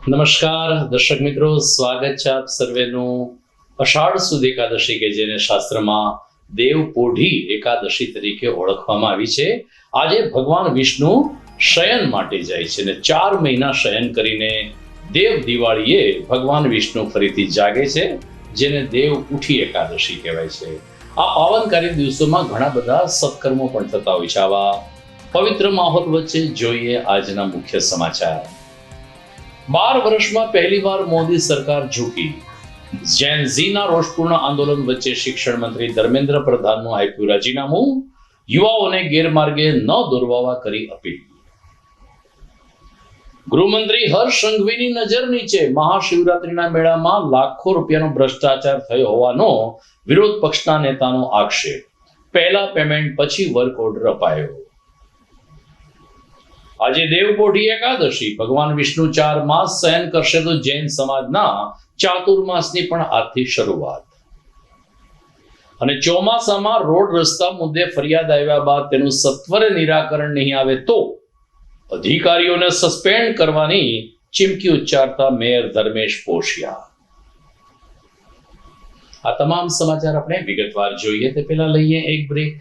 નમસ્કાર દર્શક મિત્રો, સ્વાગત છે આપ સર્વેનું અષાઢ સુદ એકાદશી કે જેને શાસ્ત્રમાં દેવપોઢી એકાદશી તરીકે ઓળખવામાં આવી છે. આજે ભગવાન વિષ્ણુ શયન માટે જાય છે અને 4 મહિના શયન કરીને દેવ દિવાળીએ ભગવાન વિષ્ણુ ફરીથી જાગે છે, જેને દેવ ઉઠી એકાદશી કહેવાય છે. આ પાવનકારી દિવસોમાં ઘણા બધા સત્કર્મો પણ થતા હોય છે. આવા પવિત્ર માહોલ વચ્ચે જોઈએ આજના મુખ્ય સમાચાર. 12 વર્ષમાં પહેલીવાર મોદી સરકાર ઝૂકી. જેન ઝીના રોષપૂર્ણ આંદોલન વચ્ચે શિક્ષણ મંત્રી ધર્મેન્દ્ર પ્રધાનનું આપ્યું રાજીનામું. યુવાઓને ગેરમાર્ગે ન દોરવા કરી અપીલ. ગૃહમંત્રી હર્ષ સંઘવીની નજર નીચે મહાશિવરાત્રીના મેળામાં લાખો રૂપિયાનો ભ્રષ્ટાચાર થયો હોવાનો વિરોધ પક્ષના નેતાનો આક્ષેપ. પહેલા પેમેન્ટ પછી વર્ક ઓર્ડર અપાયો. આજે દેવપોઢી એકાદશી. ભગવાન વિષ્ણુ 4 માસ શયન કરશે તો જૈન સમાજના ચાતુર્માસની પણ આજથી શરૂઆત. અને ચોમાસામાં રોડ રસ્તા મુદ્દે ફરિયાદ આવ્યા બાદ તેનું સત્વરે નિરાકરણ નહીં આવે તો અધિકારીઓને સસ્પેન્ડ કરવાની ચીમકી ઉચ્ચારતા મેયર ધર્મેશ પોશિયા. આ તમામ સમાચાર આપણે વિગતવાર જોઈએ તે પહેલા લઈએ એક બ્રેક.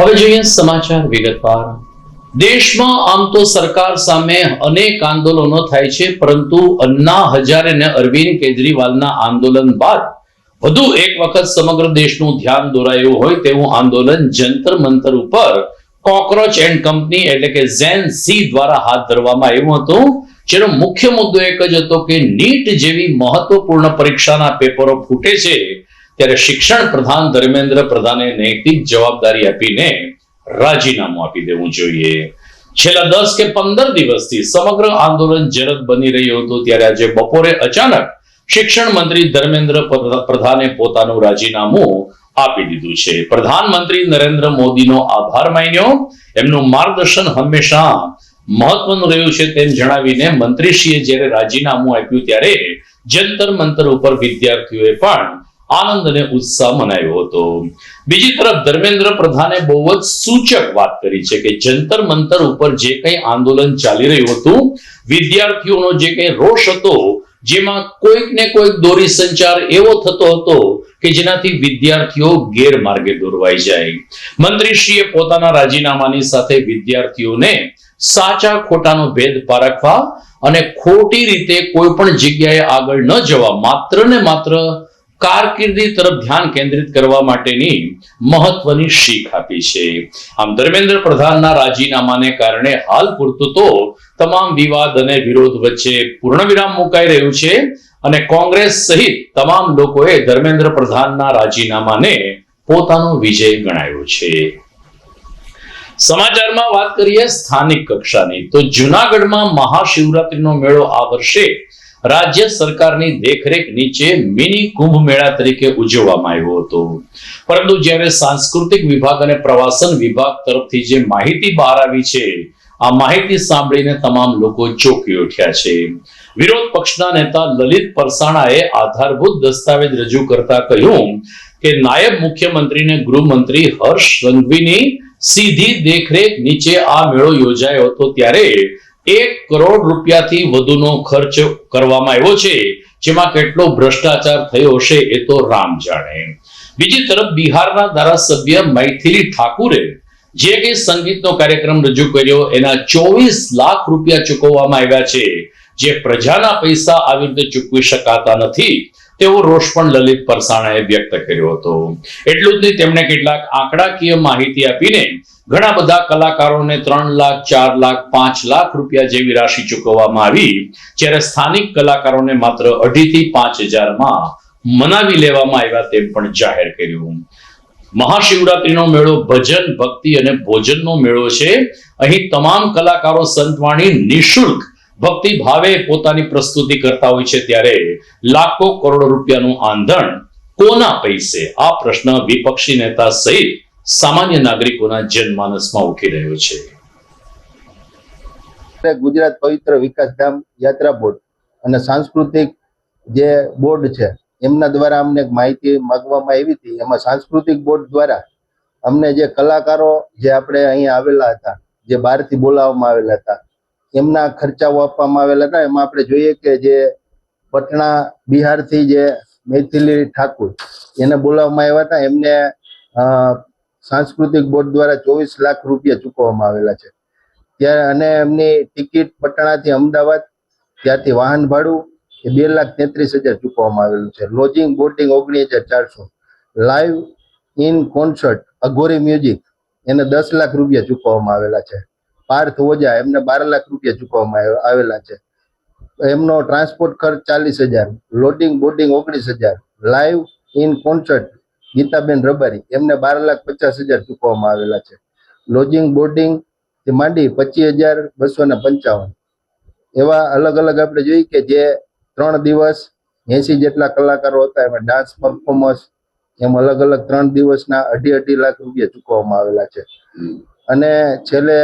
હવે જોઈએ સમાચાર વિગતવાર. દેશમાં આમ તો સરકાર સામે અનેક આંદોલનો થાય છે, પરંતુ અન્ના હજારે અને અરવિંદ કેજરીવાલના આંદોલન બાદ વધુ એક વખત સમગ્ર દેશનું ધ્યાન દોરાયું હોય તેવું આંદોલન જંતર મંતર ઉપર કોકરોચ એન્ડ કંપની એટલે કે ઝેન ઝી દ્વારા હાથ ધરવામાં આવ્યું હતું, જેનો મુખ્ય મુદ્દો એક જ હતો કે નીટ જેવી મહત્વપૂર્ણ પરીક્ષાના પેપરો ફૂટે છે ત્યારે શિક્ષણ પ્રધાન ધર્મેન્દ્ર પ્રધાને નૈતિક જવાબદારી આપીને રાજીનામું આપી દેવું જોઈએ. છેલ્લા 10 કે 15 દિવસથી સમગ્ર આંદોલન જરદ બની રહ્યું હતું ત્યારે આજે બપોરે અચાનક શિક્ષણ મંત્રી ધર્મેન્દ્ર પ્રધાને પોતાનું રાજીનામું આપી દીધું છે. પ્રધાનમંત્રી નરેન્દ્ર મોદીનો આભાર માન્યો. એમનું માર્ગદર્શન હંમેશા મહત્વનું રહ્યું છે તેમ જણાવીને મંત્રીશ્રીએ જ્યારે રાજીનામું આપ્યું ત્યારે જંતર મંતર ઉપર વિદ્યાર્થીઓએ પણ આનંદ અને ઉત્સાહ મનાવ્યો હતો. બીજી તરફ ધર્મેન્દ્ર પ્રધાને બહુ જ સૂચક વાત કરી છે કે જંતર મંતર ઉપર જે કંઈ આંદોલન ચાલી રહ્યું હતું, વિદ્યાર્થીઓનો જે કંઈ રોષ હતો, જેમાં કોઈક ને કોઈક દોરી સંચાર એવો થતો હતો કે જેનાથી વિદ્યાર્થીઓ ગેરમાર્ગે દોરવાઈ જાય. મંત્રીશ્રીએ પોતાના રાજીનામાની સાથે વિદ્યાર્થીઓને સાચા ખોટાનો ભેદ પારખવા અને ખોટી રીતે કોઈ પણ જગ્યાએ આગળ ન જવા, માત્ર ને માત્ર કારકિર્દી તરફ ધ્યાન કેન્દ્રિત કરવા માટેની મહત્વની શીખ આપી છે. આમ ધર્મેન્દ્ર પ્રધાનના રાજીનામાને કારણે હાલ પૂરતું તો તમામ વિવાદ અને વિરોધ વચ્ચે પૂર્ણવિરામ મુકાઈ રહ્યું છે અને કોંગ્રેસ સહિત તમામ લોકોએ ધર્મેન્દ્ર પ્રધાનના રાજીનામાને પોતાનો વિજય ગણાવ્યો છે. સમાચારમાં વાત કરીએ સ્થાનિક કક્ષાની, તો જૂનાગઢમાં મહાશિવરાત્રીનો મેળો આ વર્ષે રાજ્ય સરકારની દેખરેખ નીચે મિની કુંભ મેળા તરીકે ઉજવવામાં આવ્યો હતો. પરંતુ જ્યારે સાંસ્કૃતિક વિભાગ અને પ્રવાસન વિભાગ તરફથી જે માહિતી બહાર આવી છે, આ માહિતી સાંભળીને તમામ લોકો ચોંકી ઉઠ્યા છે. વિરોધ પક્ષના નેતા લલિત પરસાણાએ આધારભૂત દસ્તાવેજ રજૂ કરતા કહ્યું કે નાયબ મુખ્યમંત્રી અને ગૃહમંત્રી હર્ષ સંઘવીની સીધી દેખરેખ નીચે આ મેળો યોજાયો હતો ત્યારે 1 કરોડ રૂપિયાથી વધુનો ખર્ચ કરવામાં આવ્યો છે, જેમાં કેટલો ભ્રષ્ટાચાર થયો હશે એ તો રામ જાણે. બીજી તરફ બિહારના ધારાસભ્ય મૈથિલી ઠાકુરે જે કે સંગીતનો કાર્યક્રમ રજૂ કર્યો એના 24 લાખ રૂપિયા ચૂકવવામાં આવ્યા છે, જે પ્રજાના પૈસા આવી રીતે ચૂકવી શકાતા નથી તેવો રોષ પણ લલિત પરસાણાએ વ્યક્ત કર્યો હતો. એટલું જ નહીં, તેમણે કેટલાક આંકડાકીય માહિતી આપીને ઘણા બધા કલાકારોને 3 લાખ, 4 લાખ, 5 લાખ રૂપિયા જેવી રાશિ ચૂકવવામાં આવી, જ્યારે સ્થાનિક કલાકારોને માત્ર 2.5 થી 5,000 માં મનાવી લેવામાં આવ્યા તેમ પણ જાહેર કર્યું. મહાશિવરાત્રીનો મેળો ભજન, ભક્તિ અને ભોજનનો મેળો છે. અહીં તમામ કલાકારો સંતવાણી નિઃશુલ્ક ભક્તિ ભાવે પોતાની પ્રસ્તુતિ કરતા હોય છે, ત્યારે લાખો કરોડો રૂપિયાનું આંધણ કોના પૈસે? આ પ્રશ્ન વિપક્ષી નેતા સહિત સામાન્ય નાગરિકોના જનમાનસમાં ઉઠી રહ્યો છે. ગુજરાત પવિત્ર વિકાસધામ યાત્રા બોર્ડ અને સાંસ્કૃતિક જે બોર્ડ છે એમના દ્વારા અમને એક માહિતી માંગવામાં આવી હતી. એમાં સાંસ્કૃતિક બોર્ડ દ્વારા અમને જે કલાકારો જે આપણે અહીંયા આવેલા હતા, જે બહારથી બોલાવવામાં આવેલા હતા, એમના ખર્ચાઓ આપવામાં આવેલા હતા. એમાં આપણે જોઈએ કે જે પટણા બિહારથી જે મૈથિલી ઠાકુર એને બોલાવવામાં આવ્યા હતા, એમને સાંસ્કૃતિક બોર્ડ દ્વારા 24 લાખ રૂપિયા ચૂકવવામાં આવેલા છે. ત્યારે અને એમની ટિકિટ પટણાથી અમદાવાદ, ત્યાંથી વાહન ભાડું એ 2,33,000 ચૂકવવામાં આવેલું છે. Lodging boating 19,400. Live in concert Aghori music એને 10 લાખ રૂપિયા ચૂકવવામાં આવેલા છે. પાર્થ ઓઝા એમને 12 લાખ રૂપિયા ચૂકવવામાં આવેલા છે. એમનો ટ્રાન્સપોર્ટ ખર્ચ 40,000. Loading boating 19,000. Live in concert Geetaben Rabari એમને 12,50,000 ચૂકવવામાં આવેલા છે. લોજિંગ બોર્ડિંગ થી માંડી 25,255. એવા અલગ અલગ આપણે જોઈએ કે જે 3 દિવસ 80 જેટલા કલાકારો હતા, એમાં ડાન્સ પરફોર્મન્સ એમ અલગ અલગ 3 દિવસના 2.5 લાખ રૂપિયા ચૂકવવામાં આવેલા છે. અને છેલ્લે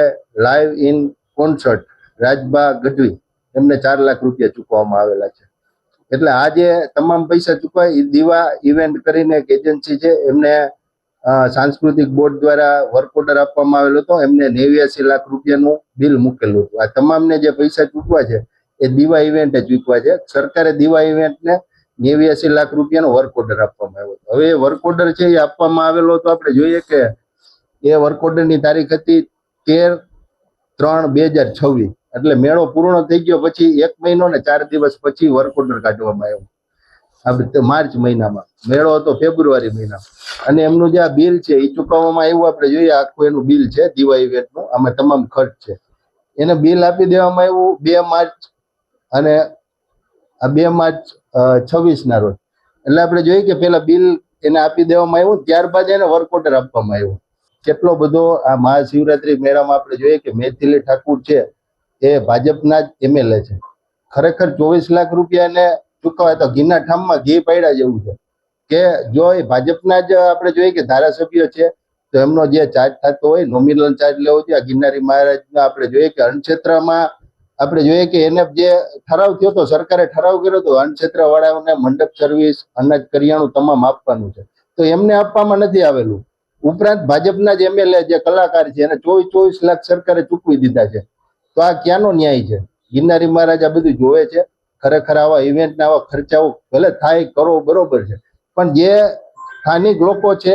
live in concert Rajbha Gadhvi એમને 4 લાખ રૂપિયા ચૂકવવામાં આવેલા છે. એટલે આ જે તમામ પૈસા ચૂકવાય એ દીવા ઇવેન્ટ કરીને એક એજન્સી છે, એમને સાંસ્કૃતિક બોર્ડ દ્વારા વર્ક ઓર્ડર આપવામાં આવેલો હતો. એમને 89 લાખ રૂપિયાનું બિલ મૂકેલું હતું. આ તમામને જે પૈસા ચૂકવા છે એ દીવા ઇવેન્ટે ચૂકવા છે. સરકારે દીવા ઇવેન્ટને 89 લાખ રૂપિયાનો વર્ક ઓર્ડર આપવામાં આવ્યો હતો. હવે એ વર્ક ઓર્ડર છે એ આપવામાં આવેલો હતો, આપણે જોઈએ કે એ વર્ક ઓર્ડરની તારીખ હતી 13/3/2026. એટલે મેળો પૂર્ણ થઈ ગયો પછી 1 મહિનો ને 4 દિવસ પછી વર્ક ઓર્ડર કાઢવામાં આવ્યો. આપણે માર્ચ મહિનામાં, મેળો હતો ફેબ્રુઆરી મહિનામાં. અને એમનું જે આ બિલ છે એ ચૂકવવામાં આવ્યું. આપણે જોઈએ આખું એનું બિલ છે દીવા ઇવેન્ટનું, આમાં તમામ ખર્ચ છે. એને બિલ આપી દેવામાં આવ્યું 2 માર્ચ અને આ 2 માર્ચ 26 રોજ. એટલે આપણે જોઈએ કે પેલા બિલ એને આપી દેવામાં આવ્યું, ત્યારબાદ એને વર્ક ઓર્ડર આપવામાં આવ્યું. કેટલો બધો આ મહાશિવરાત્રી મેળામાં આપણે જોઈએ કે મૈથિલી ઠાકુર છે એ ભાજપના જ MLA છે. ખરેખર 24 લાખ રૂપિયા એને ચૂકવાય તો ઘીના ઠામમાં ઘી પાડ્યા જેવું છે કે જો એ ભાજપના જ આપણે જોઈએ કે ધારાસભ્ય છે તો એમનો જે ચાર્જ થતો હોય નોમિનલ ચાર્જ લેવો જોઈએ. ગિરનારી મહારાજના આપણે જોઈએ કે અન્નક્ષેત્રમાં આપણે જોઈએ કે એને જે ઠરાવ થયો તો સરકારે ઠરાવ કર્યો તો અન્નક્ષેત્ર વાળાઓને મંડપ સર્વિસ અનાજ કરિયાણું તમામ આપવાનું છે તો એમને આપવામાં નથી આવેલું. ઉપરાંત ભાજપના જ MLA જે કલાકાર છે એને 24 લાખ સરકારે ચૂકવી દીધા છે. તો આ ક્યાંનો ન્યાય છે? ગિરનારી મહારાજ આ બધું જોવે છે. ખરેખર આવા ઇવેન્ટના આવા ખર્ચાઓ ભલે થાય કરો બરોબર છે પણ જે સ્થાનિક લોકો છે,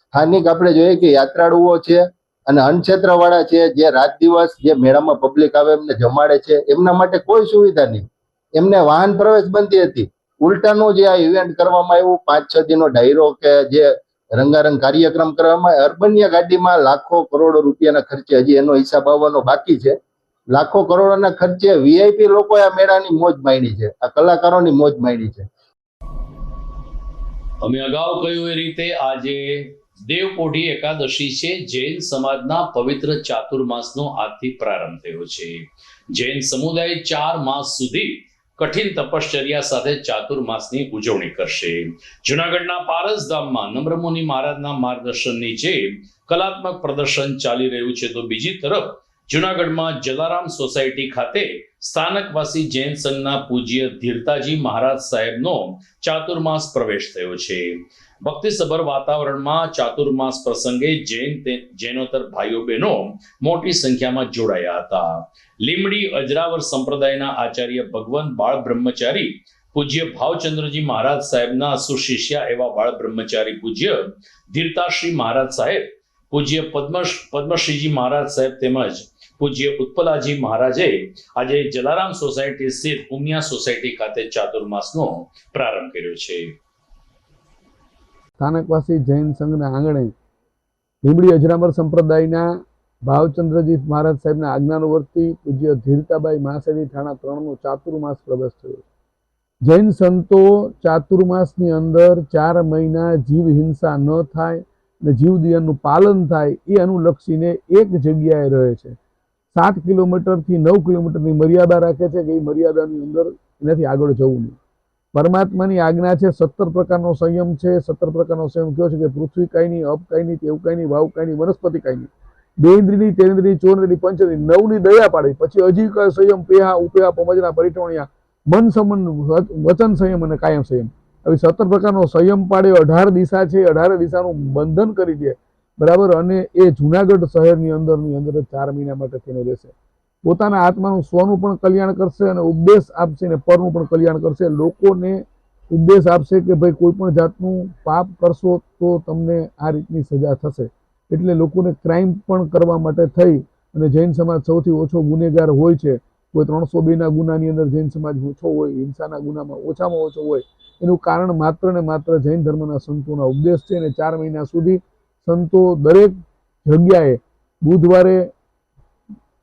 સ્થાનિક આપણે જોઈએ કે યાત્રાળુઓ છે અને અન્નક્ષેત્ર વાળા છે જે રાત દિવસ જે મેળામાં પબ્લિક આવે એમને જમાડે છે એમના માટે કોઈ સુવિધા નહીં. એમને વાહન પ્રવેશ બંધી હતી. ઉલટાનું જે આ ઇવેન્ટ કરવામાં આવ્યું 5-6 દિનનો ડાયરો કે જે રંગારંગ કાર્યક્રમ કરવામાં અર્બનિયા ગાડીમાં લાખો કરોડો રૂપિયાના ખર્ચે હજી એનો હિસાબ આવવાનો બાકી છે. લાખો કરોડોના ખર્ચે VIP લોકોએ આ મેળાની મોજ માણી છે, આ કલાકારોની મોજ માણી છે. અમે અગાઉ કહ્યું એ રીતે આજે દેવપોઢી એકાદશી છે. જૈન સમાજના પવિત્ર ચાતુર્માસનો આજથી પ્રારંભ થયો છે. જૈન સમુદાય 4 માસ સુધી કઠિન તપશ્ચર્યા સાથે ચાતુર્માસની ઉજવણી કરશે. જૂનાગઢના પારસધામમાં નમ્રમુનિ મહારાજના માર્ગદર્શન નીચે કલાત્મક પ્રદર્શન ચાલી રહ્યું છે તો બીજી તરફ જૂનાગઢમાં જલારામ સોસાયટી ખાતે સ્થાનકવાસી જૈન સંઘના પૂજ્ય ધીરતાજી મહારાજ સાહેબનો ચાતુર્માસ પ્રવેશ થયો છે. ભક્તિસભર વાતાવરણમાં ચાતુર્માસ પ્રસંગે જૈનોત્તર ભાઈઓ બહેનો મોટી સંખ્યામાં જોડાયા હતા. લીમડી અજરાવર સંપ્રદાયના આચાર્ય ભગવંત બાળ બ્રહ્મચારી પૂજ્ય ભાવચંદ્રજી મહારાજ સાહેબના સુશિષ્યા એવા બાળ બ્રહ્મચારી પૂજ્ય ધીરતાશ્રી મહારાજ સાહેબ, પૂજ્ય પદ્મશ્રીજી મહારાજ સાહેબ તેમજ પૂજ્ય ઉત્પલાજી મહારાજે આજે જલારામ સોસાયટી સ્થિત ઉમિયા સોસાયટી ખાતે ચાતુર્માસનો પ્રારંભ કર્યો છે. સ્થાનકવાસી જૈન સંઘના આંગણે લીમડી અજરામર સંપ્રદાયના ભાવચંદ્રજી મહારાજ સાહેબના આજ્ઞાનુવર્તી પૂજ્ય ધીરતાબાઈ મહાસેની થાણા 3નો ચાતુર્માસ પ્રવેશ થયો. જૈન સંતો ચાતુર્માસની અંદર 4 મહિના જીવ હિંસા ન થાય અને જીવદયાનું પાલન થાય એ અનુલક્ષીને એક જગ્યાએ રહે છે. 7 કિલોમીટરથી 9 કિલોમીટરની મર્યાદા રાખે છે કે એ મર્યાદાની અંદર એનાથી આગળ જવું નહીં. પરમાત્માની આજ્ઞા છે. 17 પ્રકારનો સંયમ છે. 17 પ્રકારનો સંયમ કયો છે કે પૃથ્વી કાંઈ નહીં, અપ કાંઈ નહીં, તેવ કાંઈ નહીં, વાવ કાંઈ નહીં, વનસ્પતિ કાંઈ નહીં, 2 ઇન્દ્રિયની, 3 ઇન્દ્રિયની, 4 ઇન્દ્રિયની, 5 ઇન્દ્રિયની, 9ની દયા પાડી. પછી હજી કયો સંયમ? પેહા, ઉપેહા, પમજના, પરિટોણિયા, મન સમન, વચન સંયમ અને કાયમ સંયમ. આવી 17 પ્રકારનો સંયમ પાડે. 18 દિશા છે. 18 દિશાનું બંધન કરી દે, બરાબર. અને એ જુનાગઢ શહેરની અંદર 4 મહિના માટે થઈને રહેશે. પોતાના આત્માનું સ્વનું પણ કલ્યાણ કરશે અને ઉપદેશ આપશે ને પરનું પણ કલ્યાણ કરશે. લોકોને ઉપદેશ આપશે કે ભાઈ કોઈ પણ જાતનું પાપ કરશો તો તમને આ રીતની સજા થશે. એટલે લોકોને ક્રાઇમ પણ કરવા માટે થઈ અને જૈન સમાજ સૌથી ઓછો ગુનેગાર હોય છે. કોઈ 302ના ગુનાની અંદર જૈન સમાજ ઓછો હોય, હિંસાના ગુનામાં ઓછામાં ઓછો હોય. એનું કારણ માત્ર ને માત્ર જૈન ધર્મના સંતોના ઉપદેશ છે. અને 4 મહિના સુધી સંતો દરેક જગ્યાએ બુધવારે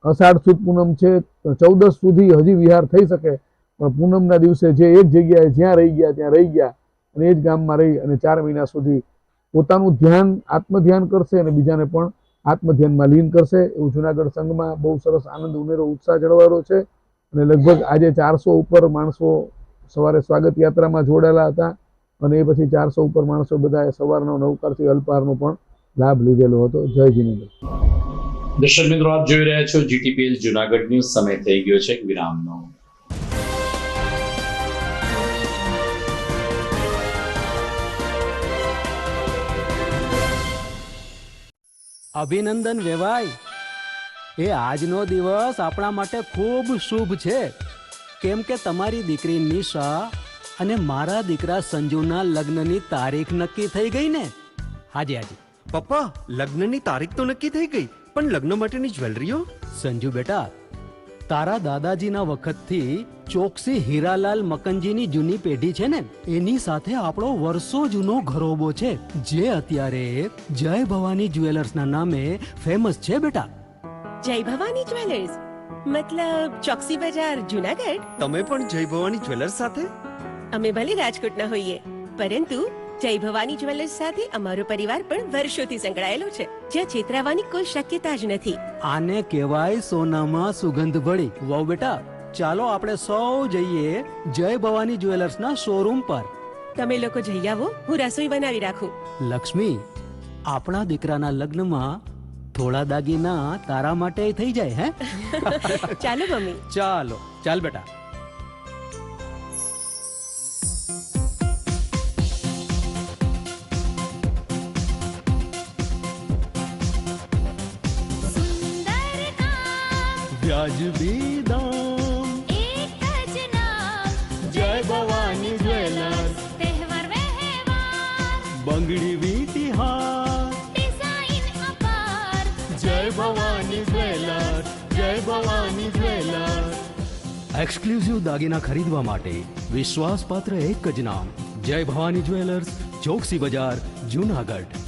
અષાઢ સુદ પૂનમ છે 14 સુધી હજી વિહાર થઈ શકે, પણ પૂનમના દિવસે જે એક જગ્યાએ જ્યાં રહી ગયા ત્યાં રહી ગયા અને એ જ ગામમાં રહી અને 4 મહિના સુધી પોતાનું ધ્યાન આત્મધ્યાન કરશે અને બીજાને પણ આત્મધ્યાનમાં લીન કરશે. એવું જુનાગઢ સંઘમાં બહુ સરસ આનંદ ઉમેરો ઉત્સાહ જળવાયો છે. અને લગભગ આજે 400 ઉપર માણસો સવારે સ્વાગત યાત્રામાં જોડાયેલા હતા અને એ પછી 400 ઉપર માણસો બધાએ સવારનો નવકારથી અલ્પાહારનો પણ લાભ લીધેલો હતો. જય જીનેન્દ્ર. દર્શક મિત્રો, આપ જોઈ રહ્યા છો GTPL જુનાગઢ ન્યૂઝ. સમય થઈ ગયો છે વિરામનો. અભિનંદન વેવાય. એ આજનો દિવસ આપણા માટે ખૂબ શુભ છે, કેમ કે તમારી દીકરી નિશા અને મારા દીકરા સંજુના લગ્નની તારીખ નક્કી થઈ ગઈ ને. હાજી હાજી પપ્પા, લગ્નની તારીખ તો નક્કી થઈ ગઈ, પણ લગ્ન માટેની જ્વેલરીઓ? સંજુ બેટા, તારા દાદાજીના વખતથી ચોકસી હીરાલાલ મકનજીની જૂની પેઢી છે ને, એની સાથે આપણો વર્ષો જૂનો ઘરોબો છે, જે અત્યારે જય ભવાની જ્વેલર્સના નામે ફેમસ છે બેટા. જય ભવાની જ્વેલર્સ મતલબ ચોકસી બજાર જુનાગઢ? તમે પણ જય ભવાની જ્વેલર્સ સાથે? અમે ભલે રાજકોટના હોઈએ, પરંતુ જય ભવાની જ્વેલર્સ સાથે અમારો પરિવાર પણ વર્ષોથી સંકળાયેલો છે, જ્યાં છેતરાવાની કોઈ શક્યતા જ નથી. આને કહેવાય સોનામાં સુગંધ ભળી. વહુ બેટા, ચાલો આપણે સૌ જઈએ જય ભવાની જ્વેલર્સના શોરૂમ પર. તમે લોકો જઈ આવો, હું રસોઈ બનાવી રાખું. લક્ષ્મી, આપણા દીકરાના લગ્નમાં થોડા દાગીના તારા માટે થઈ જાય. હે ચાલો મમ્મી. ચાલો, ચાલ બેટા. વ્યાજબી દામ, એક જ નામ, જય ભવાની જ્વેલર્સ. તહેવાર વ્યવહાર, બંગડી વીટી હાર, ડિઝાઇન અપાર, જય ભવાની જ્વેલર્સ, જય ભવાની જ્વેલર્સ. એક્સક્લુઝિવ દાગીના ખરીદવા માટે વિશ્વાસપાત્ર એક જ નામ, જય ભવાની જ્વેલર્સ, ચોકસી બજાર, જુનાગઢ.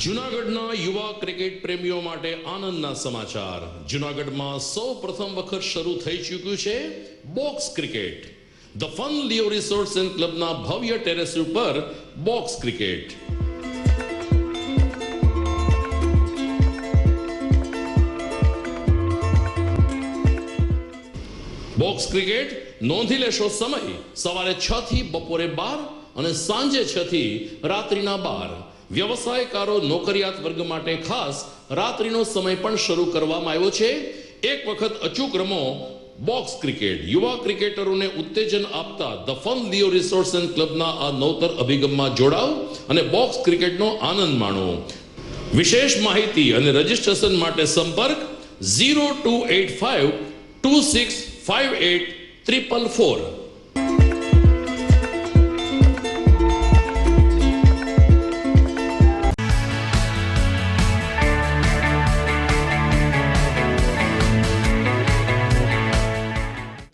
જૂનાગઢના યુવા ક્રિકેટ પ્રેમીઓ માટે આનંદના સમાચાર. જૂનાગઢમાં સૌ પ્રથમ વખત શરૂ થઈ ચૂક્યું છે box cricket. The fun Leo resorts and ક્લબના ભવ્ય ટેરેસ ઉપર બોક્સ ક્રિકેટ. બોક્સ ક્રિકેટ નોંધી લેશો સમય સવારે 6 થી બપોરે 12 અને સાંજે 6 થી રાત્રિના 12. વ્યવસાયકારો, નોકરિયાત વર્ગ માટે ખાસ રાત્રિનો સમય પણ શરૂ કરવામાં આવ્યો છે. એક વખત અચૂક રમો બોક્સ ક્રિકેટ. યુવા ક્રિકેટરોને ઉત્તેજન આપતા the fun Leo resorts and ક્લબના આ નવતર અભિગમમાં જોડાઓ અને બોક્સ ક્રિકેટનો આનંદ માણો. વિશેષ માહિતી અને રજીસ્ટ્રેશન માટે સંપર્ક 0285 2658 444.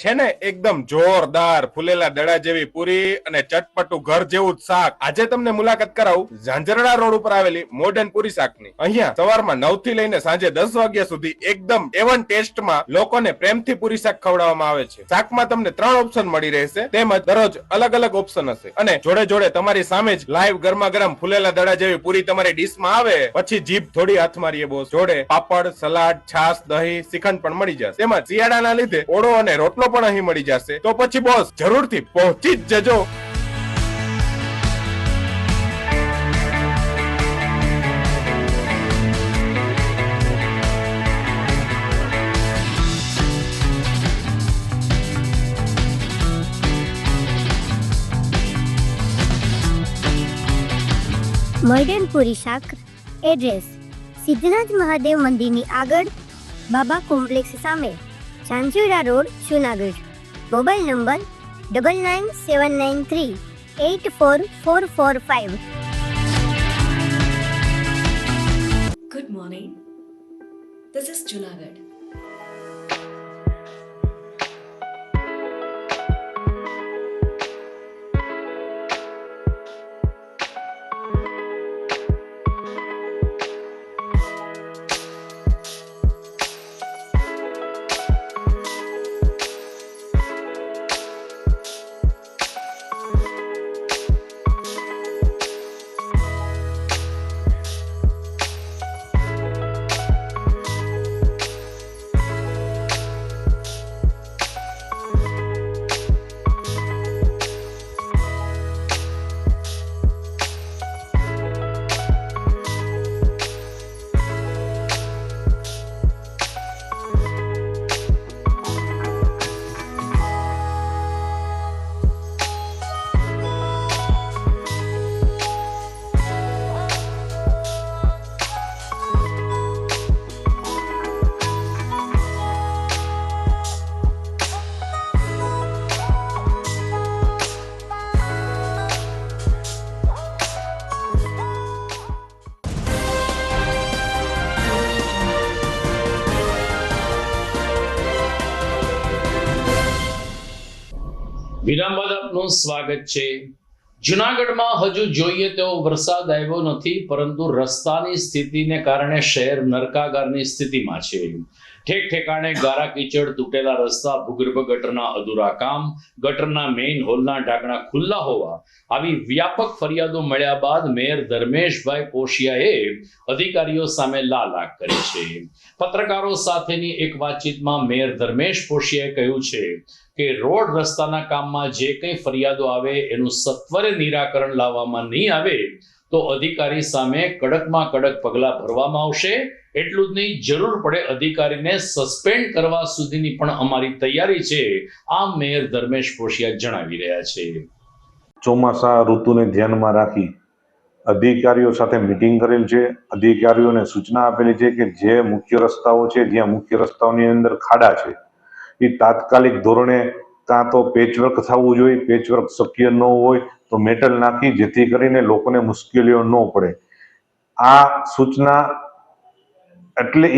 છે ને એકદમ જોરદાર ફૂલેલા દડા જેવી પૂરી અને ચટપટું ઘર જેવું જ શાક. આજે તમને મુલાકાત કરાવું ઝાંઝરડા રોડ ઉપર આવેલી મોડર્ન પૂરી શાકની. અહીંયા સવારમાં 9 થી લઈને સાંજે 10 વાગ્યા સુધી એકદમ એવન ટેસ્ટમાં લોકોને પ્રેમથી પૂરી શાક ખવડાવવામાં આવે છે. શાકમાં તમને 3 ઓપ્શન મળી રહેશે, તેમજ દરરોજ અલગ અલગ ઓપ્શન હશે અને જોડે જોડે તમારી સામે જ લાઈવ ગરમા ગરમ ફૂલેલા દડા જેવી પૂરી તમારી ડીશમાં આવે પછી જીભ થોડી હાથ મારીએ બોસ. જોડે પાપડ, સલાડ, છાશ, દહીં, શ્રીખંડ પણ મળી જશે. તેમજ શિયાળાના લીધે ઓળો અને રોટલો પણ અહીં મળી જશે. તો પછી બોસ જરૂરથી પહોંચી જ જજો. મોડર્ન પૂરી શાક. એડ્રેસ સિદ્ધનાથ મહાદેવ મંદિરની આગળ, બાબા કોમ્પ્લેક્સ સામે, Zanzarda road, Junagadh. Mobile number 9979384445. Good morning. This is Junagadh. વિરામ બાદ આપનું સ્વાગત છે. જુનાગઢમાં હજુ જોઈએ તેવો વરસાદ આવ્યો નથી, પરંતુ રસ્તાની સ્થિતિને કારણે શહેર નરકાગારની સ્થિતિમાં છે. ઠેક ઠેકાણે ગારા કીચડ, તૂટેલા રસ્તા, ભૂગર્ભ ગટરના અધૂરા કામ, ગટરના મેઇન હોલના ઢાંકણા ખુલ્લા હોવા, આવી વ્યાપક ફરિયાદો મળ્યા બાદ મેયર ધર્મેશભાઈ પોશિયાએ અધિકારીઓ સામે લાલાક કરી છે. પત્રકારો સાથેની એક વાતચીતમાં મેયર ધર્મેશ પોશિયાએ કહ્યું છે કે રોડ રસ્તાના કામમાં જે કંઈ ફરિયાદો આવે એનું સત્વરે નિરાકરણ લાવવામાં નહીં આવે તો અધિકારી સામે કડકમાં કડક પગલાં ભરવામાં આવશે. એટલું જ નહીં, જરૂર પડે અધિકારીને સસ્પેન્ડ કરવા સુધીની પણ અમારી તૈયારી છે, આમ મેયર ધર્મેશ પોશિયા જણાવી રહ્યા છે. ચોમાસા ઋતુને ધ્યાનમાં રાખી અધિકારીઓ સાથે મીટિંગ કરેલ છે. અધિકારીઓને સૂચના આપેલી છે કે જે મુખ્ય રસ્તાઓ છે, જ્યાં મુખ્ય રસ્તાઓની અંદર ખાડા છે, એ તાત્કાલિક ધોરણે કાં તો પેચવર્ક થવું જોઈએ, પેચવર્ક શક્ય ન હોય તો મેટલ નાખી, જેથી કરીને લોકોને મુશ્કેલીઓ ન પડે. આ સૂચના એટલે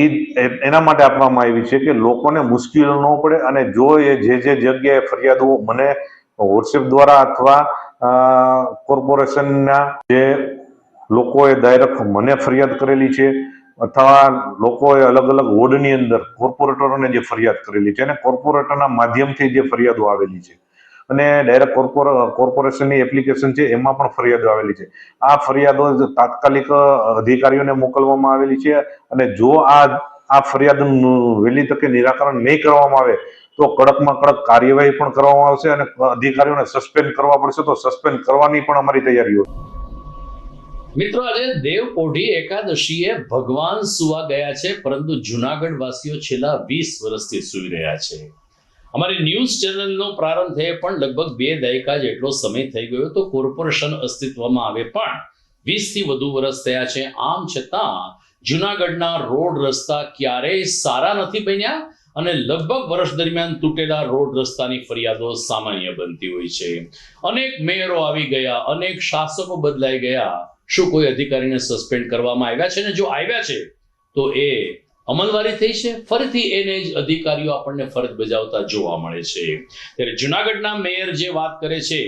એના માટે આપવામાં આવી છે કે લોકોને મુશ્કેલીઓ ન પડે. અને જો એ જે જગ્યાએ ફરિયાદો મને વોટ્સએપ દ્વારા અથવા કોર્પોરેશનના જે લોકોએ ડાયરેક્ટ મને ફરિયાદ કરેલી છે અથવા લોકોએ અલગ અલગ વોર્ડની અંદર કોર્પોરેટરોને જે ફરિયાદ કરેલી છે અને કોર્પોરેટરના માધ્યમથી જે ફરિયાદો આવેલી છે અને ડાયરેક્ટ કોર્પોરેશનની એપ્લિકેશન છે એમાં પણ ફરિયાદો આવેલી છે. આ ફરિયાદો તાત્કાલિક અધિકારીઓને મોકલવામાં આવેલી છે અને જો આ ફરિયાદનું વહેલી તકે નિરાકરણ નહીં કરવામાં આવે તો કડકમાં કડક કાર્યવાહી પણ કરવામાં આવશે અને અધિકારીઓને સસ્પેન્ડ કરવા પડશે તો સસ્પેન્ડ કરવાની પણ અમારી તૈયારીઓ. મિત્રો, આજે દેવપોઢી એકાદશીએ ભગવાન સુવા ગયા છે, પરંતુ જુનાગઢ વાસીઓ છેલ્લા 20 વર્ષથી સૂઈ રહ્યા છે. અમારી ન્યૂઝ ચેનલનો પ્રારંભ થયે પણ લગભગ 2 દાયકા જેટલો સમય થઈ ગયો તો કોર્પોરેશન અસ્તિત્વમાં આવે પણ 20 થી વધુ વર્ષ થયા છે. આમ છતાં જુનાગઢના રોડ રસ્તા ક્યારેય સારા નથી બન્યા અને લગભગ વર્ષ દરમિયાન તૂટેલા રોડ રસ્તાની ફરિયાદો સામાન્ય બનતી હોય છે. અનેક મેયરો આવી ગયા, અનેક શાસકો બદલાઈ ગયા. શું કોઈ અધિકારીને સસ્પેન્ડ કરવામાં આવ્યા છે? ને જો આવ્યા છે તો એ અમલવારી થઈ છે? ફરીથી એને જ અધિકારીઓ આપણને ફરજ બજાવતા જોવા મળે છે. ત્યારે જુનાગઢના મેયર જે વાત કરે છે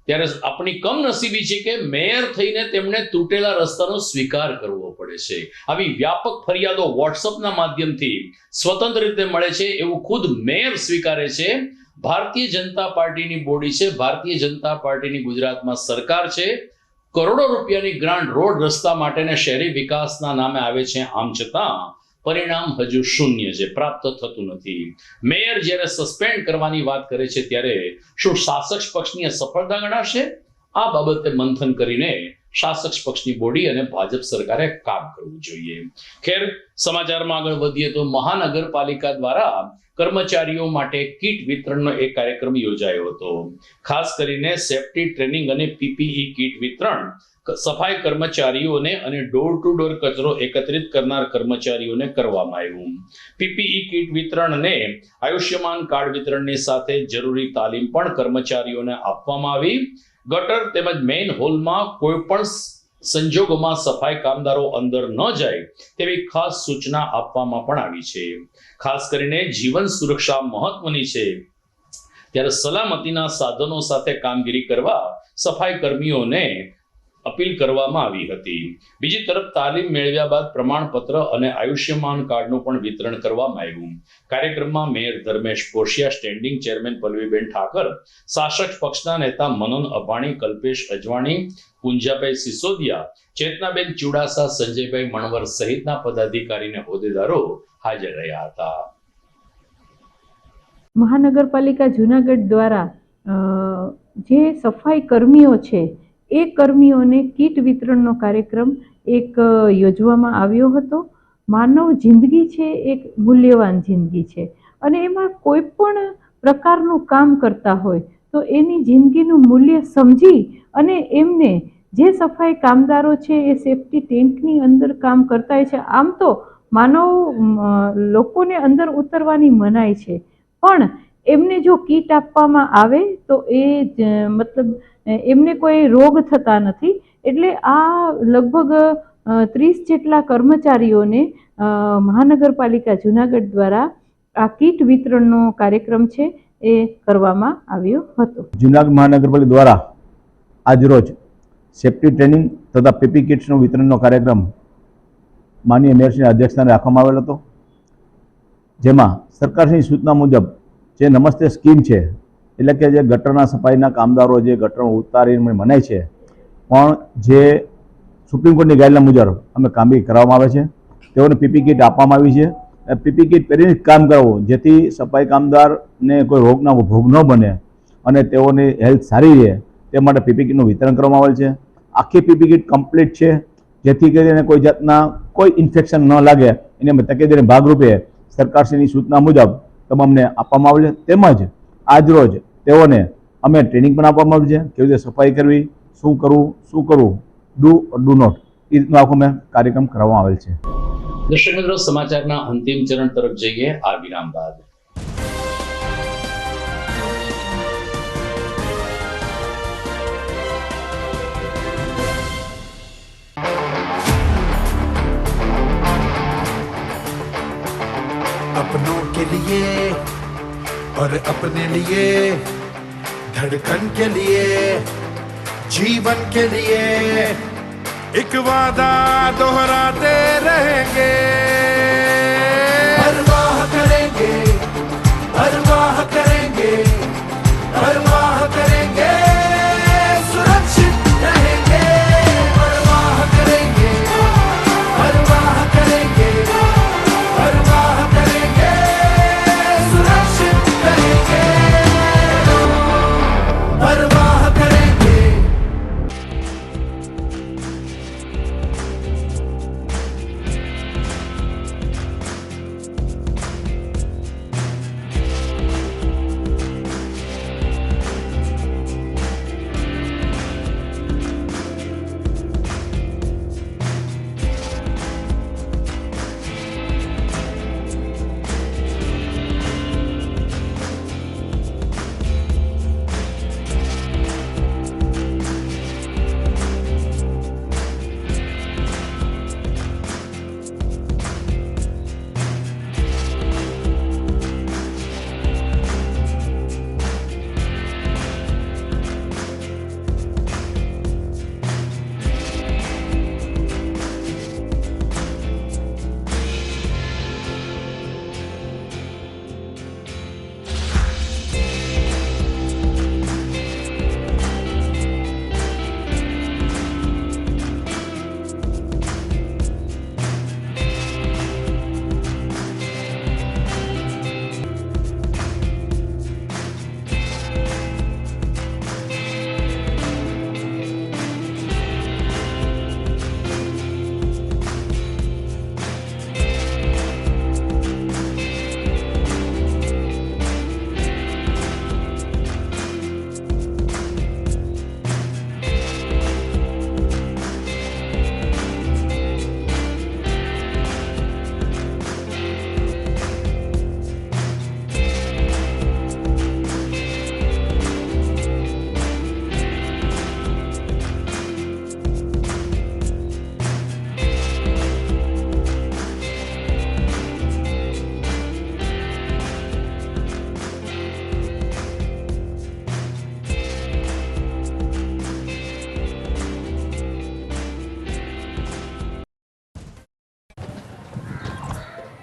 ત્યારે આપણી કમનસીબી છે કે મેયર થઈને તેમણે તૂટેલા રસ્તાનો સ્વીકાર કરવો પડે છે. આવી વ્યાપક ફરિયાદો વોટ્સઅપના માધ્યમથી સ્વતંત્ર રીતે મળે છે એવું ખુદ મેયર સ્વીકારે છે. ભારતીય જનતા પાર્ટીની બોડી છે, ભારતીય જનતા પાર્ટીની ગુજરાતમાં સરકાર છે. કરોડો રૂપિયાની ગ્રાન્ટ રોડ રસ્તા માટે ને શહેરી વિકાસના નામે આવે છે. આમ છતાં પરિણામ હજુ શૂન્ય છે, પ્રાપ્ત થતું નથી. મેયર જ્યારે સસ્પેન્ડ કરવાની વાત કરે છે ત્યારે શું શાસક પક્ષની સફળતા ગણાશે? આ બાબતે મંથન કરીને શાસક પક્ષની બોડી અને ભાજપ સરકારે કામ કરવું જોઈએ. ખેર, સમાચારમાં આગળ વધીએ તો મહાનગરપાલિકા દ્વારા કર્મચારીઓ માટે કીટ વિતરણનો એક કાર્યક્રમ યોજાયો હતો. ખાસ કરીને સેફ્ટી ટ્રેનિંગ અને પીપીઈ કીટ વિતરણ સફાઈ કર્મચારીઓને અને ડોર ટુ ડોર કચરો એકત્રિત કરનાર કર્મચારીઓને કરવામાં આવ્યું. પીપીઈ કીટ વિતરણ અને આયુષ્યમાન કાર્ડ વિતરણની સાથે જરૂરી તાલીમ પણ કર્મચારીઓને આપવામાં આવી. ગટર તેમજ મેઇન હોલમાં કોઈ પણ સંજોગોમાં સફાઈ કામદારો અંદર ન જાય તેવી ખાસ સૂચના આપવામાં પણ આવી છે. ખાસ કરીને જીવન સુરક્ષા મહત્વની છે ત્યારે સલામતીના સાધનો સાથે કામગીરી કરવા સફાઈ કર્મીઓને અપીલ કરવામાં આવી હતી. બીજી તરફ તાલીમ મેળવ્યા બાદ પ્રમાણપત્ર અને આયુષ્યમાન કાર્ડનું પણ વિતરણ કરવામાં આવ્યું. કાર્યક્રમમાં mayor Dharmesh પોશિયા, standing chairman Pallaviben Thakar, શાસક પક્ષના નેતા મનન અભાણી, કલ્પેશ અજવાણી, પુંજાભાઈ સિસોદિયા, ચેતનાબેન ચુડાસા, સંજયભાઈ મણવર સહિતના પદાધિકારી અને હોદ્દેદારો હાજર રહ્યા હતા. મહાનગરપાલિકા જુનાગઢ દ્વારા જે સફાઈ કર્મીઓ છે એ કર્મીઓને કીટ વિતરણનો કાર્યક્રમ એક યોજવામાં આવ્યો હતો. માનવ જિંદગી છે એક મૂલ્યવાન જિંદગી છે અને એમાં કોઈ પણ પ્રકારનું કામ કરતા હોય તો એની જિંદગીનું મૂલ્ય સમજી અને એમને જે સફાઈ કામદારો છે એ સેફ્ટી ટેન્કની અંદર કામ કરતા હોય છે. આમ તો માનવ લોકોને અંદર ઉતરવાની મનાઈ છે પણ એમને જો કીટ આપવામાં આવે તો એ મતલબ એમને કોઈ રોગ થતા નથી. એટલે આ લગભગ 30 જેટલા કર્મચારીઓને મહાનગરપાલિકા જુનાગઢ દ્વારા આ કીટ વિતરણનો કાર્યક્રમ છે એ કરવામાં આવ્યો હતો. જુનાગઢ મહાનગરપાલિકા દ્વારા આજરોજ સેફ્ટી ટ્રેનિંગ તથા પીપી કિટ્સનું વિતરણનો કાર્યક્રમ માનનીય મેયરશ્રીના અધ્યક્ષસ્થાને રાખવામાં આવેલ હતો. જેમાં સરકારની સૂચના મુજબ જે નમસ્તે સ્કીમ છે, એટલે કે જે ગટરના સફાઈના કામદારો જે ગટર ઉતારીને મનાય છે, પણ જે સુપ્રીમ કોર્ટની ગાઈડલાઈન મુજબ અમે કામગીરી કરવામાં આવે છે. તેઓને પીપી કીટ આપવામાં આવી છે. પીપી કીટ પહેરીને જ કામ કરવું, જેથી સફાઈ કામદારને કોઈ રોગના ભોગ ન બને અને તેઓની હેલ્થ સારી રહે તે માટે પીપી કીટનું વિતરણ કરવામાં આવેલ છે. આખી પીપી કીટ કમ્પ્લીટ છે, જેથી કરીને કોઈ જાતના કોઈ ઇન્ફેક્શન ન લાગે એની અમે તકેદારીના ભાગરૂપે સરકારશ્રીની સૂચના મુજબ તમામને આપવામાં આવે છે. તેમજ આજરોજ તેઓને અમે ટ્રેનિંગ પણ આપવામાં આવી છે, કેવી રીતે સફાઈ કરવી, શું કરવું, ડુ ઓર ડુ નોટ, એ રીતનો આખો મેં કાર્યક્રમ કરવામાં આવેલ છે. દર્શક મિત્રો, સમાચારના અંતિમ ચરણ તરફ જઈએ આ વિરામ બાદ. अपनों के लिए और अपने लिए, धड़कन के लिए, जीवन के लिए एक वादा दोहराते रहेंगे, परवाह करेंगे, परवाह करेंगे, परवाह करेंगे, सुरक्षित रहेंगे, परवाह करेंगे, परवाह करेंगे, परवाह करेंगे, सुरक्षित रहेंगे, परवाह करेंगे.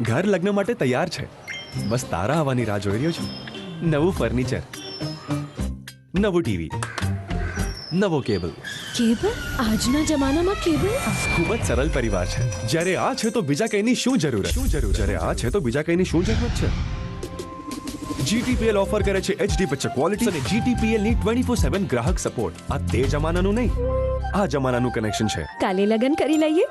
ઘર લગ્ન માટે તૈયાર છે, બસ તારા આવવાની રાહ જોઈ રહ્યો છું. નવું ફર્નિચર, નવું ટીવી, નવો કેબલ. કેબલ? આજના જમાનામાં કેબલ? ખૂબ જ સરળ પરિવાર છે. જ્યારે આ છે તો બીજા કઈની શું જરૂર? જ્યારે આ છે તો બીજા કઈની શું જરૂરત છે? GTPL ઓફર કરે છે HD પિક્ચર ક્વોલિટી અને GTPL ની 24/7 ગ્રાહક સપોર્ટ. આ તે જમાનાનું નહીં, આ જમાનાનું કનેક્શન છે. કાલે લગન કરી લઈએ.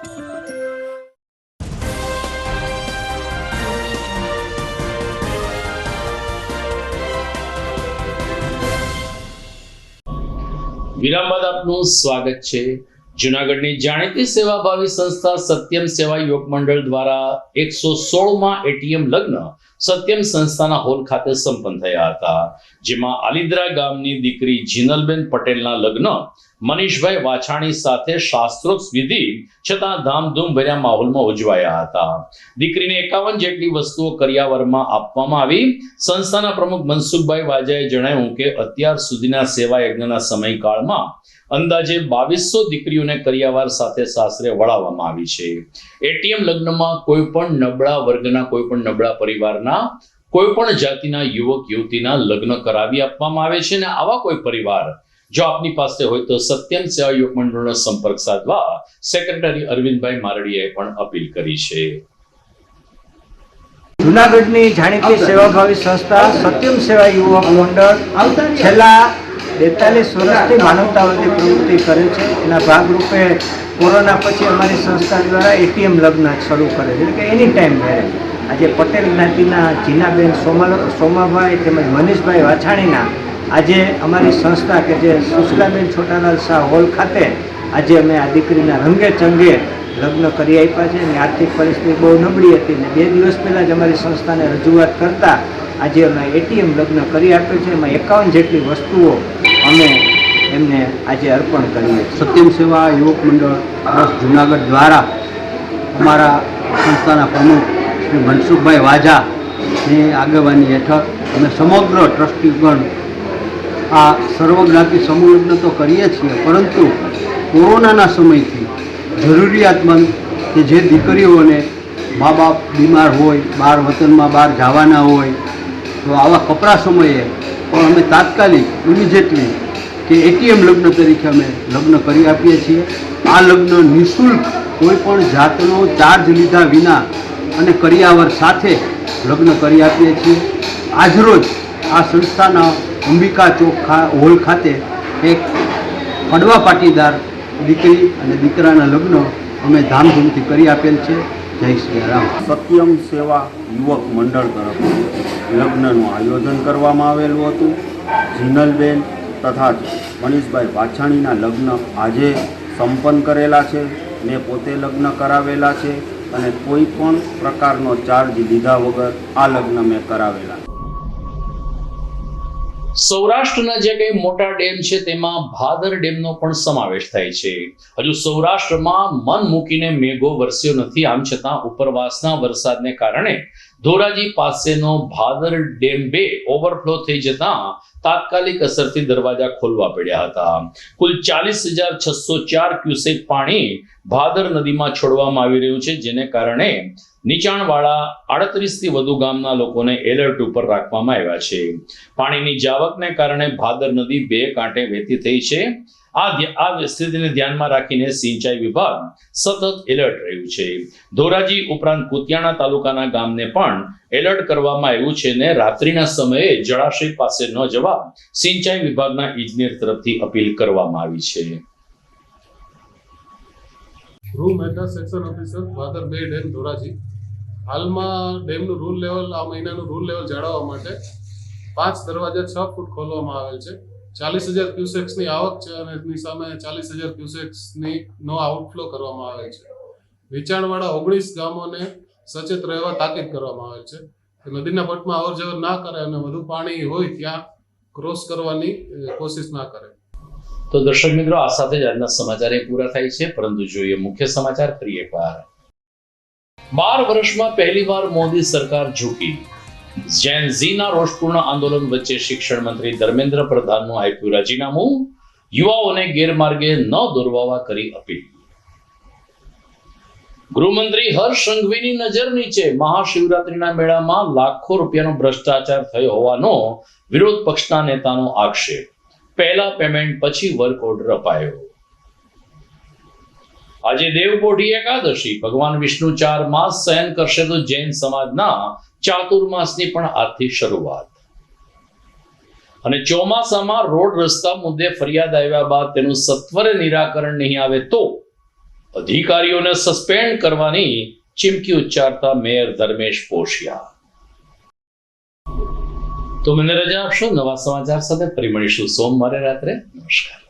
વિરામ બાદ આપનું સ્વાગત છે. જૂનાગઢની જાણીતી સેવાભાવી સંસ્થા સત્યમ સેવા યોગ મંડળ દ્વારા 116માં ATM લગ્ન સત્યમ સંસ્થાના હોલ ખાતે સંપન્ન થયા હતા, જેમાં આલિદ્રા ગામની દીકરી જીનલબેન પટેલના લગ્ન મનીષભાઈ વાછાણી સાથે શાસ્ત્રોક્ત વિધિ છતાં ધામધૂમ ભર્યા માહોલમાં ઉજવાયા હતા. દીકરીને 51 જેટલી વસ્તુઓ કરિયાવરમાં આપવામાં આવી. સંસ્થાના પ્રમુખ મનસુખભાઈ વાજાએ જણાવ્યું કે અત્યાર સુધીના સેવા યજ્ઞના સમયકાળમાં અંદાજે 2200 દીકરીઓને કરિયાવર સાથે સાસરે વળાવવામાં આવી છે. ATM લગ્નમાં કોઈ પણ નબળા વર્ગના, કોઈ પણ નબળા પરિવારના પરિવારના કોઈ પણ જાતિના યુવક યુવતીના લગ્ન કરાવી આપવામાં આવે છે. અને આવા કોઈ પરિવાર જો આપની પાસે હોય તો સત્યમ સેવા યુવક મંડળનો સંપર્ક સાધવા સેક્રેટરી અરવિંદભાઈ મારડીયાએ પણ અપીલ કરી છે. જૂનાગઢની જાણીતી સેવાભાવી સંસ્થા સત્યમ સેવા યુવક મંડળ છેલ્લા 42 વર્ષથી માનવતાવાદી પ્રવૃત્તિ કરે છે. એના ભાગરૂપે કોરોના પછી અમારી સંસ્થા દ્વારા એટીએમ લગ્ન શરૂ કરે છે, એટલે કે એની ટાઈમ મેરેજ. આજે પટેલ જ્ઞાતિના જીનાબેન સોમાભાઈ તેમજ મનીષભાઈ વાછાણીના આજે અમારી સંસ્થા કે જે સુશલાબેન છોટાલાલ શાહ હોલ ખાતે આજે અમે આ દીકરીના રંગે ચંગે લગ્ન કરી આપ્યા છે. અને આર્થિક પરિસ્થિતિ બહુ નબળી હતી ને 2 દિવસ પહેલાં જ અમારી સંસ્થાને રજૂઆત કરતાં આજે અમે એટીએમ લગ્ન કરી આપ્યું છે. એમાં 51 જેટલી વસ્તુઓ અમે એમને આજે અર્પણ કરીએ. સત્યમ સેવા યુવક મંડળ ટ્રસ્ટ જૂનાગઢ દ્વારા અમારા સંસ્થાના પ્રમુખ શ્રી મનસુખભાઈ વાજાની આગેવાની હેઠળ અમે સમગ્ર ટ્રસ્ટીગણ આ સર્વજ્ઞાતિ સમૂહ લગ્ન તો કરીએ છીએ, પરંતુ કોરોનાના સમયથી જરૂરિયાતમંદ કે જે દીકરીઓને મા બાપ બીમાર હોય, બહાર વતનમાં બહાર જવાના હોય, તો આવા કપરા સમયે પણ અમે તાત્કાલિક ઇમિડિયેટલી કે એટીએમ લગ્ન તરીકે અમે લગ્ન કરી આપીએ છીએ. આ લગ્ન નિઃશુલ્ક કોઈ પણ જાતનો ચાર્જ લીધા વિના અને કરિયાવર સાથે લગ્ન કરી આપીએ છીએ. આજરોજ આ સંસ્થાના અંબિકા ચોક હોલ ખાતે એક પડવા પાટીદાર દીકરી અને દીકરાના લગ્ન અમે ધામધૂમથી કરી આપેલ છે. જય શ્રી રામ. સત્યમ સેવા યુવક મંડળ તરફથી લગ્નનું આયોજન કરવામાં આવેલું હતું. જીનલબેન તથા મનીષભાઈ વાછાણીના લગ્ન આજે સંપન્ન કરેલા છે. મેં પોતે લગ્ન કરાવેલા છે અને કોઈ પણ પ્રકારનો ચાર્જ લીધા વગર આ લગ્ન મેં કરાવેલા. સૌરાષ્ટ્રના જે કંઈ મોટા ડેમ છે તેમાં ભાદર ડેમનો પણ સમાવેશ થાય છે. હજુ સૌરાષ્ટ્રમાં મન મૂકીને મેઘો વરસ્યો નથી. આમ છતાં ઉપરવાસના વરસાદને કારણે ધોરાજી પાસેનો ભાદર ડેમ 2 ઓવરફ્લો થઈ જતા તાત્કાલિક અસરથી દરવાજા ખોલવા પડ્યા હતા. કુલ 40,604 ક્યુસેક પાણી ભાદર નદીમાં છોડવામાં આવી રહ્યું છે, જેને કારણે નીચાણવાળા 38 થી વધુ ગામના લોકોને એલર્ટ ઉપર રાખવામાં આવ્યા છે. પાણીની જાવકને કારણે ભાદર નદી 2 કાંઠે વહેતી થઈ છે. આ સ્થિતિને ધ્યાનમાં રાખીને સિંચાઈ વિભાગ સતત એલર્ટ રહ્યું છે. ધોરાજી ઉપરાંત કુતિયાણા તાલુકાના ગામને પણ એલર્ટ કરવામાં આવ્યું છે અને રાત્રિના સમયે જળાશય પાસે ન જવા સિંચાઈ વિભાગના ઇજનેર તરફથી અપીલ કરવામાં આવી છે. રૂ Mehta section officer Bhadar 2 dam Dhoraji. હાલમાં ડેમનું રૂલ લેવલ આ મહિનાનું રૂલ લેવલ જાળવવા માટે 5 દરવાજા 6 ફૂટ ખોલવામાં આવેલ છે. 40,000 ક્યુસેક્સની આવક છે અને એની સામે 40,000 ક્યુસેક્સની નો આઉટફ્લો કરવામાં આવેલ છે. નીચાણવાળા 19 ગામોને સચેત રહેવા તાકીદ કરવામાં આવેલ છે કે નદીના પટમાં અવર જવર ના કરે અને વધુ પાણી હોય ત્યાં ક્રોસ કરવાની કોશિશ ના કરે. તો દર્શક મિત્રો, આ સાથે જ આજના સમાચાર પૂરા થાય છે, પરંતુ જોઈએ મુખ્ય સમાચાર ફરી એકવાર. 12 વર્ષમાં પહેલીવાર મોદી સરકાર ઝૂકી. જેન ઝીના રોષપૂર્ણ આંદોલન વચ્ચે શિક્ષણ મંત્રી ધર્મેન્દ્ર પ્રધાનનું આપ્યું રાજીનામું. યુવાઓને ગેરમાર્ગે ન દોરવા કરી અપીલ. ગૃહમંત્રી હર્ષ સંઘવીની નજર નીચે મહાશિવરાત્રીના મેળામાં લાખો રૂપિયાનો ભ્રષ્ટાચાર થયો હોવાનો વિરોધ પક્ષના નેતાનો આક્ષેપ. પહેલા પેમેન્ટ પછી વર્ક ઓર્ડર અપાયો. આજે દેવપોઢી એકાદશી. ભગવાન વિષ્ણુ 4 માસ શયન કરશે તો જૈન સમાજના ચાતુર્માસની પણ આજથી શરૂઆત. અને ચોમાસામાં રોડ રસ્તા મુદ્દે ફરિયાદ આવ્યા બાદ તેનું સત્વરે નિરાકરણ નહીં આવે તો અધિકારીઓને સસ્પેન્ડ કરવાની ચીમકી ઉચ્ચારતા મેયર ધર્મેશ પોશિયા. તો મને રજા આપશો. નવા સમાચાર સાથે ફરી મળીશું સોમવારે રાત્રે. નમસ્કાર.